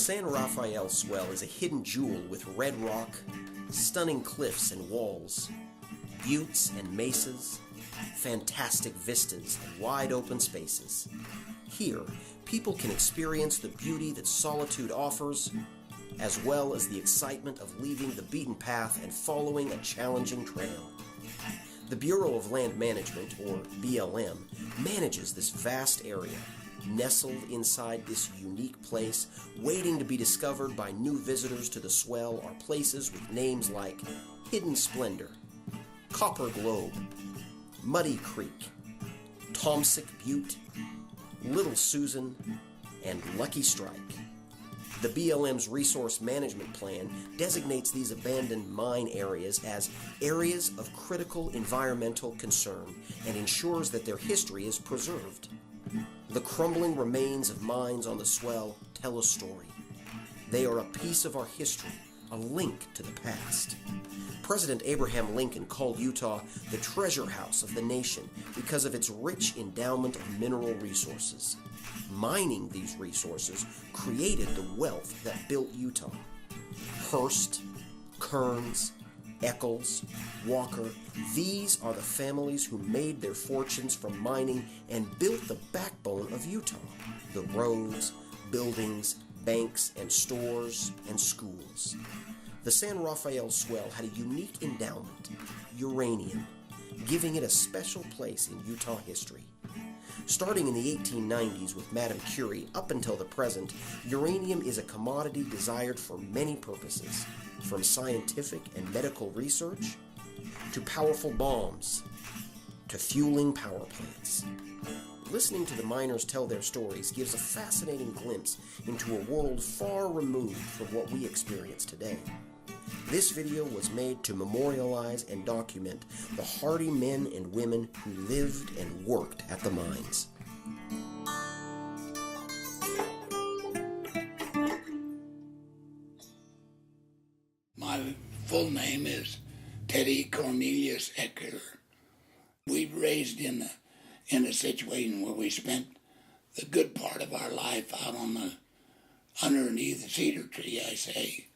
San Rafael Swell is a hidden jewel with red rock, stunning cliffs and walls, buttes and mesas, fantastic vistas and wide open spaces. Here, people can experience the beauty that solitude offers, as well as the excitement of leaving the beaten path and following a challenging trail. The Bureau of Land Management, or BLM, manages this vast area. Nestled inside this unique place, waiting to be discovered by new visitors to the swell, are places with names like Hidden Splendor, Copper Globe, Muddy Creek, Tomsic Butte, Little Susan, and Lucky Strike. The BLM's Resource Management Plan designates these abandoned mine areas as areas of critical environmental concern and ensures that their history is preserved. The crumbling remains of mines on the swell tell a story. They are a piece of our history, a link to the past. President Abraham Lincoln called Utah the treasure house of the nation because of its rich endowment of mineral resources. Mining these resources created the wealth that built Utah. Hearst, Kearns, Eccles, Walker, these are the families who made their fortunes from mining and built the backbone of Utah. The roads, buildings, banks, and stores, and schools. The San Rafael Swell had a unique endowment, uranium, giving it a special place in Utah history. Starting in the 1890s with Madame Curie up until the present, uranium is a commodity desired for many purposes, from scientific and medical research, to powerful bombs, to fueling power plants. Listening to the miners tell their stories gives a fascinating glimpse into a world far removed from what we experience today. This video was made to memorialize and document the hardy men and women who lived and worked at the mines. My full name is Teddy Cornelius Ecker. We were raised in a situation where we spent the good part of our life out on underneath the cedar tree, I say,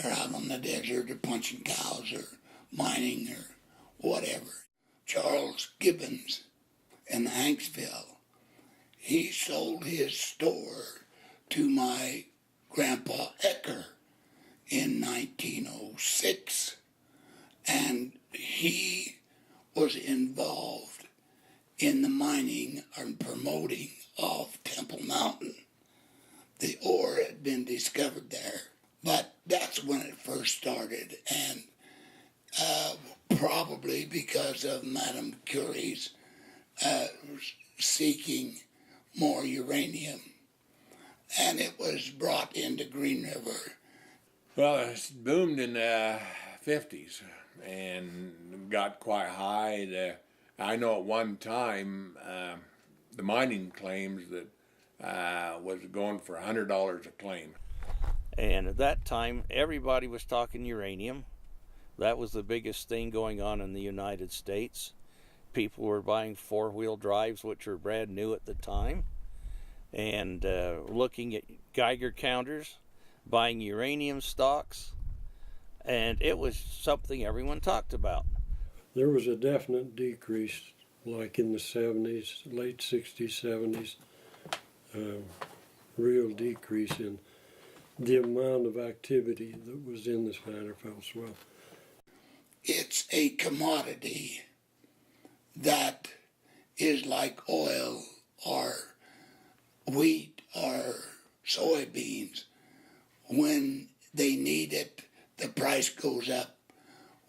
or out on the desert, or punching cows, or mining, or whatever. Charles Gibbons in Hanksville, he sold his store to my grandpa Ecker in 1906, and he was involved in the mining and promoting of Temple Mountain. The ore had been discovered there. But that's when it first started, and probably because of Madame Curie's seeking more uranium, and it was brought into Green River. Well, it boomed in the 50s and got quite high. I know at one time the mining claims that was going for $100 a claim. And at that time, everybody was talking uranium. That was the biggest thing going on in the United States. People were buying four-wheel drives, which were brand new at the time, and looking at Geiger counters, buying uranium stocks, and it was something everyone talked about. There was a definite decrease, like in the 70s, late 60s, 70s, real decrease in the amount of activity that was in the San Rafael Swell. It's a commodity that is like oil or wheat or soybeans. When they need it, the price goes up,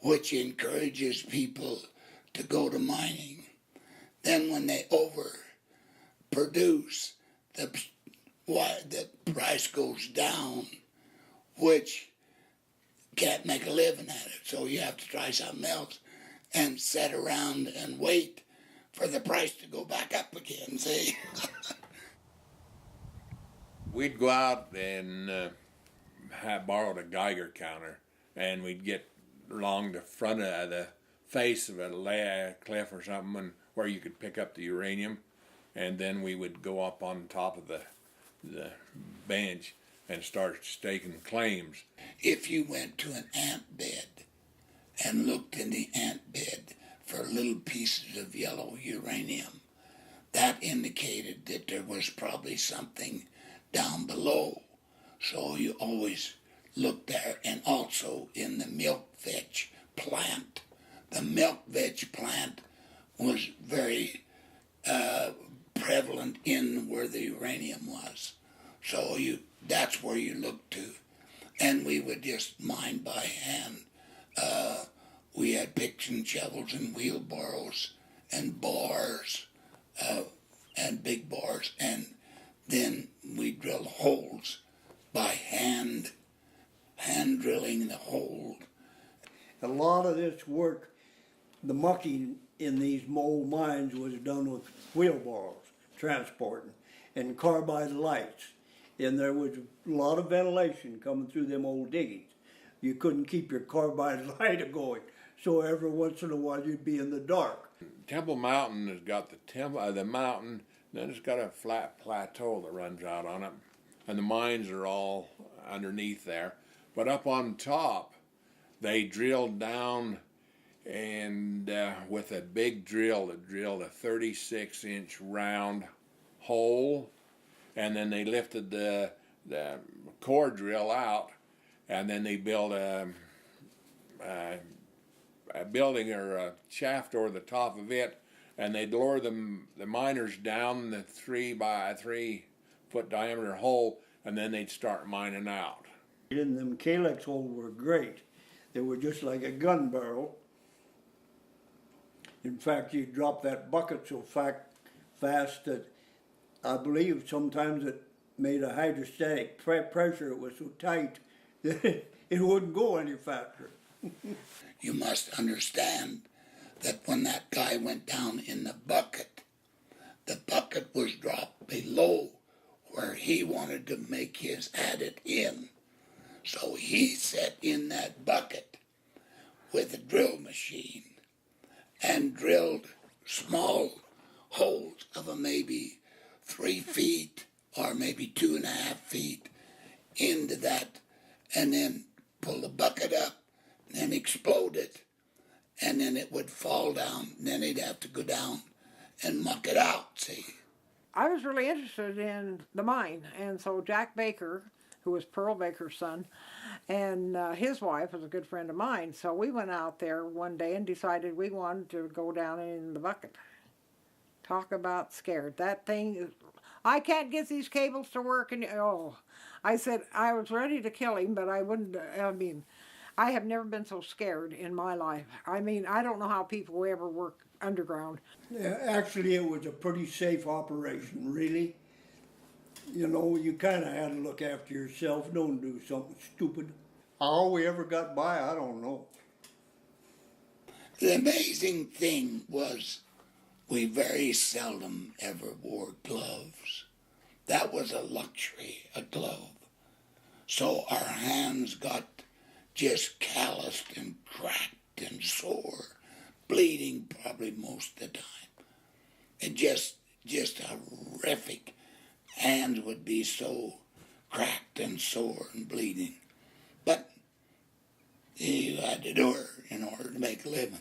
which encourages people to go to mining. Then when they overproduce, the price goes down, which can't make a living at it. So you have to try something else and sit around and wait for the price to go back up again, see? We'd go out and borrowed a Geiger counter, and we'd get along the front of the face of a cliff or something where you could pick up the uranium, and then we would go up on top of the bench and start staking claims. If you went to an ant bed and looked in the ant bed for little pieces of yellow uranium, that indicated that there was probably something down below. So you always look there, and also in the milk veg plant. The milk veg plant was very prevalent in where the uranium was. So that's where you look to. And we would just mine by hand. We had picks and shovels and wheelbarrows and bars and big bars, and then we drill holes by hand drilling the hole. A lot of this work, the mucking in these mole mines was done with wheelbarrows, transporting, and carbide lights. And there was a lot of ventilation coming through them old diggings. You couldn't keep your carbide light going, so every once in a while you'd be in the dark. Temple Mountain has got the mountain, then it's got a flat plateau that runs out on it, and the mines are all underneath there. But up on top, they drilled down, and with a big drill that drilled a 36-inch round hole, and then they lifted the core drill out, and then they built a building or a shaft over the top of it, and they'd lower the miners down the 3 by 3 foot diameter hole, and then they'd start mining out. And them calyx holes were great. They were just like a gun barrel. In fact, you drop that bucket so fast that I believe sometimes it made a hydrostatic pressure. It was so tight that it wouldn't go any faster. You must understand that when that guy went down in the bucket was dropped below where he wanted to make his adit in. So he sat in that bucket with a drill machine and drilled small holes of maybe 3 feet or maybe 2.5 feet into that, and then pull the bucket up, and then explode it, and then it would fall down, and then he'd have to go down and muck it out, see. I was really interested in the mine, and so Jack Baker, who was Pearl Baker's son, and his wife was a good friend of mine, so we went out there one day and decided we wanted to go down in the bucket. Talk about scared. That thing, I can't get these cables to work, and I said I was ready to kill him, but I wouldn't, I have never been so scared in my life. I don't know how people ever work underground. Yeah, actually, it was a pretty safe operation, really. You know, you kind of had to look after yourself, don't do something stupid. How we ever got by, I don't know. The amazing thing was we very seldom ever wore gloves. That was a luxury, a glove. So our hands got just calloused and cracked and sore, bleeding probably most of the time. And just horrific. Hands would be so cracked and sore and bleeding. But you had to do it in order to make a living.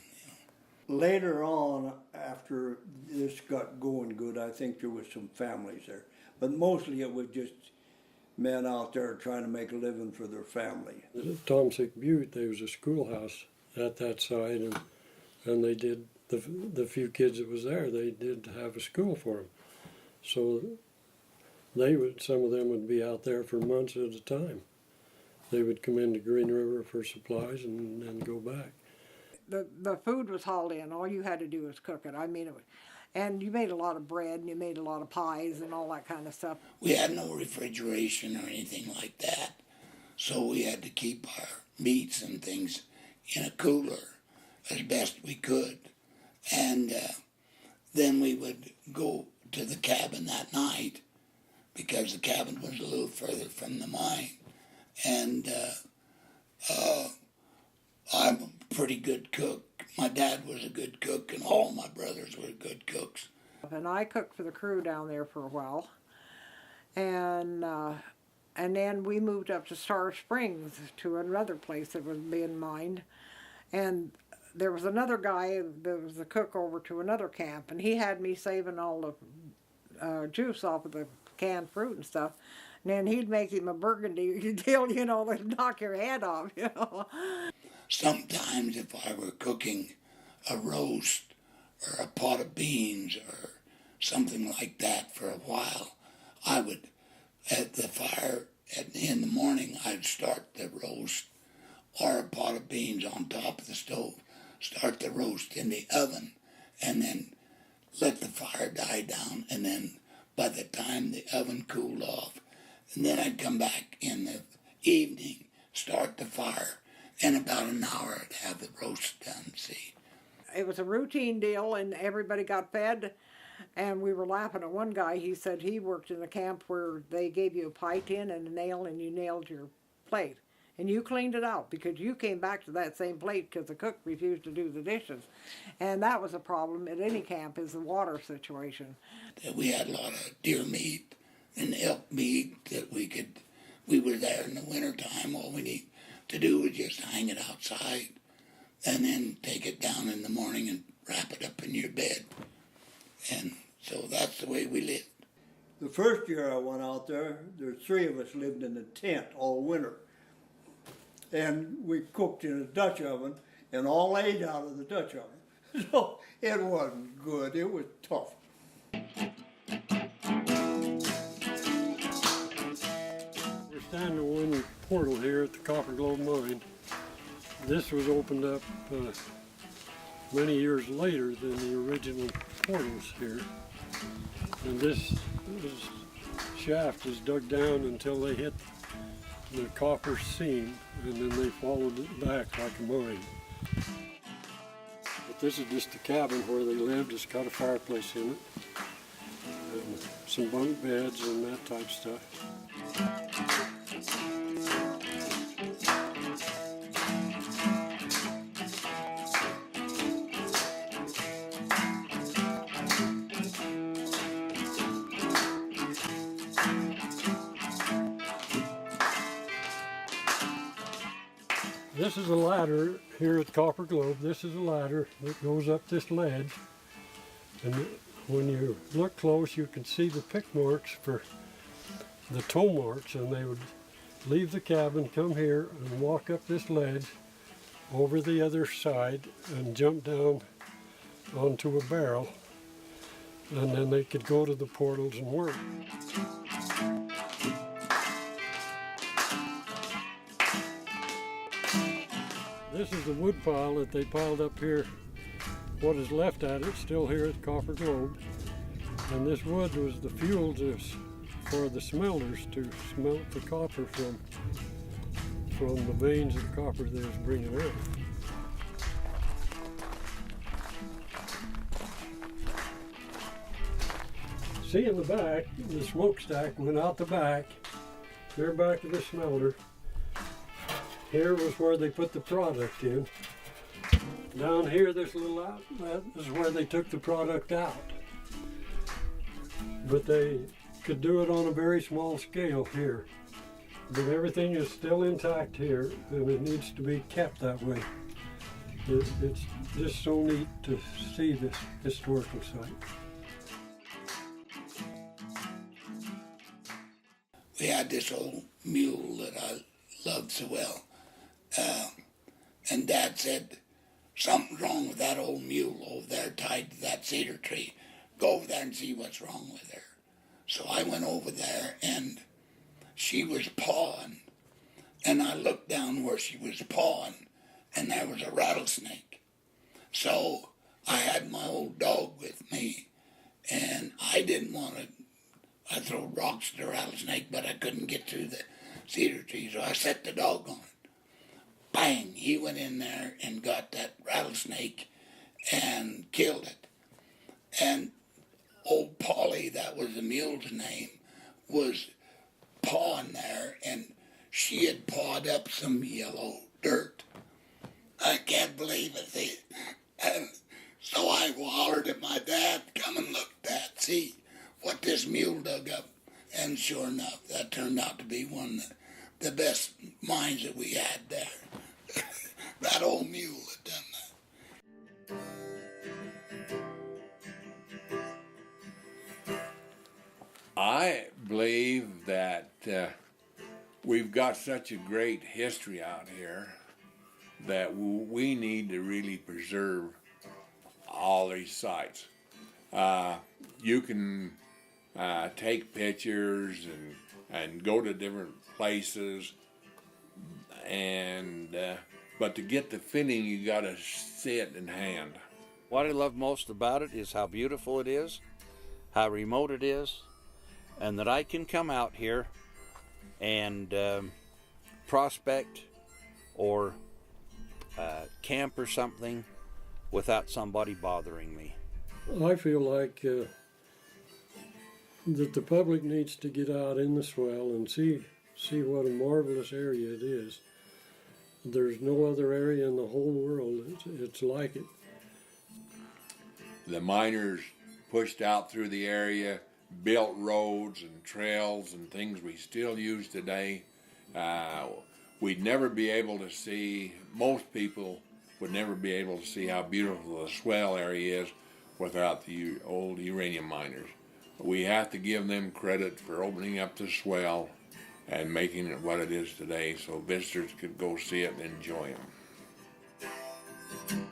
You know. Later on, after this got going good, I think there was some families there. But mostly it was just men out there trying to make a living for their family. At Tomsic Butte, there was a schoolhouse at that side, and they did, the few kids that was there, they did have a school for them. So some of them would be out there for months at a time. They would come into Green River for supplies and then go back. The food was hauled in. All you had to do was cook it. And you made a lot of bread, and you made a lot of pies and all that kind of stuff. We had no refrigeration or anything like that, so we had to keep our meats and things in a cooler as best we could. And then we would go to the cabin that night, because the cabin was a little further from the mine. And I'm a pretty good cook. My dad was a good cook, and all my brothers were good cooks. And I cooked for the crew down there for a while. And And then we moved up to Star Springs to another place that was being mined. And there was another guy that was the cook over to another camp, and he had me saving all the juice off of the canned fruit and stuff. And then he'd make him a burgundy deal, you know, that'd knock your head off, you know. Sometimes if I were cooking a roast or a pot of beans or something like that for a while, I would, at the fire in the morning, I'd start the roast or a pot of beans on top of the stove, start the roast in the oven, and then let the fire die down, and then by the time the oven cooled off, and then I'd come back in the evening, start the fire, and about an hour I'd have the roast done, see. It was a routine deal, and everybody got fed, and we were laughing at one guy. He said he worked in a camp where they gave you a pie tin and a nail, and you nailed your plate. And you cleaned it out because you came back to that same plate because the cook refused to do the dishes. And that was a problem at any camp, is the water situation. We had a lot of deer meat and elk meat that we were there in the wintertime. All we need to do was just hang it outside and then take it down in the morning and wrap it up in your bed. And so that's the way we lived. The first year I went out there, the three of us lived in a tent all winter. And we cooked in a Dutch oven and all ate out of the Dutch oven. So it wasn't good, it was tough. We're standing on one portal here at the Copper Globe mine. This was opened up many years later than the original portals here. And this shaft is dug down until they hit the copper seam, and then they followed it back like a mine. But this is just a cabin where they lived. It's got a fireplace in it, and some bunk beds and that type of stuff. This is a ladder here at Copper Globe. This is a ladder that goes up this ledge. And when you look close, you can see the pick marks for the toe marks. And they would leave the cabin, come here, and walk up this ledge over the other side and jump down onto a barrel. And then they could go to the portals and work. This is the wood pile that they piled up here. What is left at it, still here at Copper Globe. And this wood was the fuel for the smelters to smelt the copper from the veins of copper they was bringing out. See in the back, the smokestack went out the back, clear back of the smelter. Here was where they put the product in. Down here, this little outlet is where they took the product out. But they could do it on a very small scale here. But everything is still intact here, and it needs to be kept that way. It's just so neat to see this historical site. We had this old mule that I loved so well. And Dad said, something's wrong with that old mule over there tied to that cedar tree. Go over there and see what's wrong with her. So I went over there, and she was pawing. And I looked down where she was pawing, and there was a rattlesnake. So I had my old dog with me, and I didn't want to. I threw rocks at the rattlesnake, but I couldn't get through the cedar tree, so I set the dog on it. Bang! He went in there and got that rattlesnake and killed it. And old Polly, that was the mule's name, was pawing there, and she had pawed up some yellow dirt. I can't believe it. And so I hollered at my dad, come and look, Dad, see what this mule dug up. And sure enough, that turned out to be one of on the best mines that we had there. That old mule had done that. I believe that we've got such a great history out here that we need to really preserve all these sites. You can take pictures and go to different places, and but to get the feeling, you got to see it in hand. What I love most about it is how beautiful it is, how remote it is, and that I can come out here and prospect or camp or something without somebody bothering me. I feel like that the public needs to get out in the swell and see what a marvelous area it is. There's no other area in the whole world it's like it. The miners pushed out through the area, built roads and trails and things we still use today. We'd never be able to see, most people would never be able to see how beautiful the swell area is without the old uranium miners. We have to give them credit for opening up the swell and making it what it is today so visitors could go see it and enjoy them.